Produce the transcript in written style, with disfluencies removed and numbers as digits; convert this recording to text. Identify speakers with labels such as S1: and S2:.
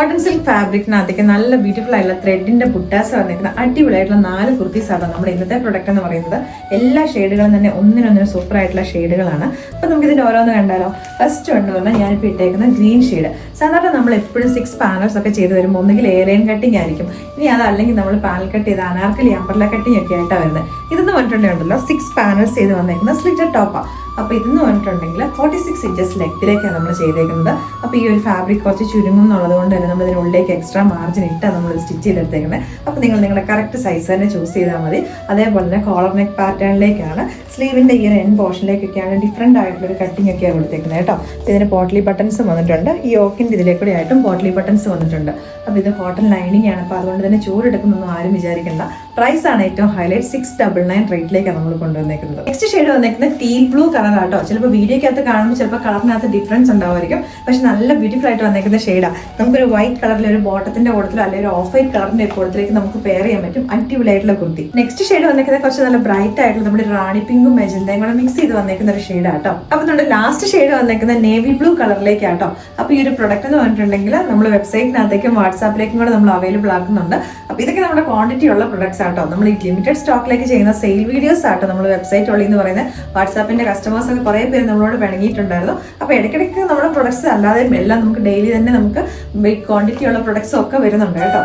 S1: Cotton silk ഫാബ്രിക്കിനകത്തേക്ക് നല്ല beautiful ആയിട്ടുള്ള ത്രെഡിന്റെ ബുട്ടാസ് വന്നിരിക്കുന്ന അടിപൊളിയായിട്ടുള്ള 4 കുർത്തീസ് ആണ് നമ്മുടെ ഇന്നത്തെ പ്രൊഡക്റ്റ് എന്ന് പറയുന്നത്. എല്ലാ ഷെയ്ഡുകളും തന്നെ ഒന്നിനൊന്നിനും സൂപ്പർ ആയിട്ടുള്ള ഷെയ്ഡുകളാണ്. അപ്പൊ നമുക്ക് ഇതിന്റെ ഓരോന്ന് കണ്ടാലോ. ഫസ്റ്റ് ഉണ്ട് പറഞ്ഞാൽ ഞാനിപ്പോൾ ഇട്ടേക്കുന്ന ഗ്രീൻ ഷെയ്ഡ്. സാധാരണ നമ്മൾ എപ്പോഴും 6 പാനൽസ് ഒക്കെ ചെയ്ത് വരുമ്പോൾ ഒന്നുകിൽ എയർലൈൻ കട്ടിങ് ആയിരിക്കും, ഇനി അതല്ലെങ്കിൽ നമ്മൾ പാനൽ കട്ട് ചെയ്ത് അനാർക്കലി അമ്പർല കട്ടിങ് ഒക്കെ ആയിട്ടാണ് വരുന്നത്. ഇതെന്ന് പറഞ്ഞിട്ടുണ്ടെങ്കിലോ 6 പാനൽസ് ചെയ്ത് വന്നേക്കുന്ന സ്ലിറ്റഡ് ടോപ്പാണ്. അപ്പൊ ഇതെന്ന് പറഞ്ഞിട്ടുണ്ടെങ്കിൽ 46 ഇഞ്ചസ് ലെഗ്തിലേക്കാണ് നമ്മൾ ചെയ്തേക്കുന്നത്. അപ്പൊ ഈ ഒരു ഫാബ്രിക് കുറച്ച് ചുരുങ്ങും എന്നുള്ളത് കൊണ്ട് തന്നെ നമ്മൾ ഇതിനുള്ളിലേക്ക് എക്സ്ട്രാ മാർജിൻ ഇട്ടാണ് നമ്മൾ സ്റ്റിച്ച് ചെയ്തെടുത്തേക്കുന്നത്. അപ്പൊ നിങ്ങൾ നിങ്ങളുടെ കറക്റ്റ് സൈസ് തന്നെ ചൂസ് ചെയ്താൽ മതി. അതേപോലെ തന്നെ കോളർ നെക്ക് പാറ്റേണിലേക്കാണ്, സ്ലീവിന്റെ ഈ ഒരു എൻഡ് പോർഷനിലേക്കൊക്കെയാണ് ഡിഫറെന്റ് ആയിട്ടുള്ള ഒരു കട്ടിംഗ് ഒക്കെയാണ് കൊടുത്തേക്കുന്നത് കേട്ടോ. ഇതിന് പോട്ട്ലി ബട്ടൺസ് വന്നിട്ടുണ്ട്, ഈ ഓക്കിന്റെ ഇതിലേക്കൂടെ ആയിട്ടും പോട്ട്ലി ബട്ടൺസ് വന്നിട്ടുണ്ട്. അപ്പൊ ഇത് കോട്ടൺ ലൈനിങ് ആണ്, അപ്പൊ അതുകൊണ്ട് തന്നെ ചൂടെടുക്കുന്നൊന്നും ആരും വിചാരിക്കേണ്ട. പ്രൈസ് ആണ് ഏറ്റവും ഹൈലൈറ്റ്, 699 റേറ്റിലേക്കാണ് നമ്മൾ കൊണ്ടുവന്നേക്കുന്നത്. നെക്സ്റ്റ് ഷെയ്ഡ് വന്നേക്കുന്നത് ടീൽ ബ്ലൂ കളർ ആട്ടോ. ചിലപ്പോൾ വീഡിയോക്കകത്ത് കാണുമ്പോൾ ചിലപ്പോൾ കളറിനകത്ത് ഡിഫറൻസ് ഉണ്ടാവുമായിരിക്കും, പക്ഷെ നല്ല ബ്യൂട്ടിഫുൾ ആയിട്ട് വന്നേക്കുന്ന ഷെയ്ഡാണ്. നമുക്കൊരു വൈറ്റ് കളറിൽ ഒരു ബോട്ടത്തിന്റെ കൂടത്തിലോ അല്ലെങ്കിൽ ഒരു ഓഫ് വൈറ്റ് കളറിന്റെ കൂടത്തിലേക്ക് നമുക്ക് പെയർ ചെയ്യാൻ പറ്റും. അടിപൊളിയായിട്ടുള്ള കുർത്തി. നെക്സ്റ്റ് ഷെയ്ഡ് വന്നേക്കുന്നത് കുറച്ച് നല്ല ബ്രൈറ്റ് ആയിട്ടുള്ള നമ്മുടെ റാണി പിങ്കും മെജന്തയും കൂടെ മിക്സ് ചെയ്ത് വന്നേക്കുന്ന ഒരു ഷെയ്ഡാട്ടോ. അപ്പൊ നമ്മുടെ ലാസ്റ്റ് ഷെയ്ഡ് വന്നേക്കുന്നത് നേവി ബ്ലൂ കളറിലേക്കാട്ടോ. അപ്പൊ ഈ ഒരു പ്രൊഡക്റ്റ് എന്ന് പറഞ്ഞിട്ടുണ്ടെങ്കിൽ നമ്മൾ വെബ്സൈറ്റിനകത്തേക്കും വാട്സാപ്പിലേക്കും കൂടെ നമ്മൾ അവൈലബിൾ ആക്കുന്നുണ്ട്. അപ്പൊ ഇതൊക്കെ നമ്മുടെ ക്വാണ്ടിറ്റി ഉള്ള പ്രൊഡക്ട്സ് ആട്ടോ. നമ്മൾ ഈ ലിമിറ്റഡ് സ്റ്റോക്കിലേക്ക് ചെയ്യുന്ന സെയിൽ വീഡിയോസ് ആട്ടോ നമ്മൾ വെബ്സൈറ്റ് ഉള്ളി എന്ന് പറയുന്നത്. വാട്സാപ്പിന്റെ കസ്റ്റമേഴ്സ് ഒക്കെ കുറെ പേര് നമ്മളോട് പിണങ്ങിയിട്ടുണ്ടായിരുന്നു. അപ്പൊ ഇടയ്ക്കിടയ്ക്ക് നമ്മുടെ പ്രൊഡക്ട്സ് അല്ലാതെ എല്ലാം നമുക്ക് ഡെയിലി തന്നെ നമുക്ക് ബിഗ് ക്വാണ്ടിറ്റി ഉള്ള പ്രൊഡക്ട്സും ഒക്കെ വരുന്നുണ്ട് കേട്ടോ.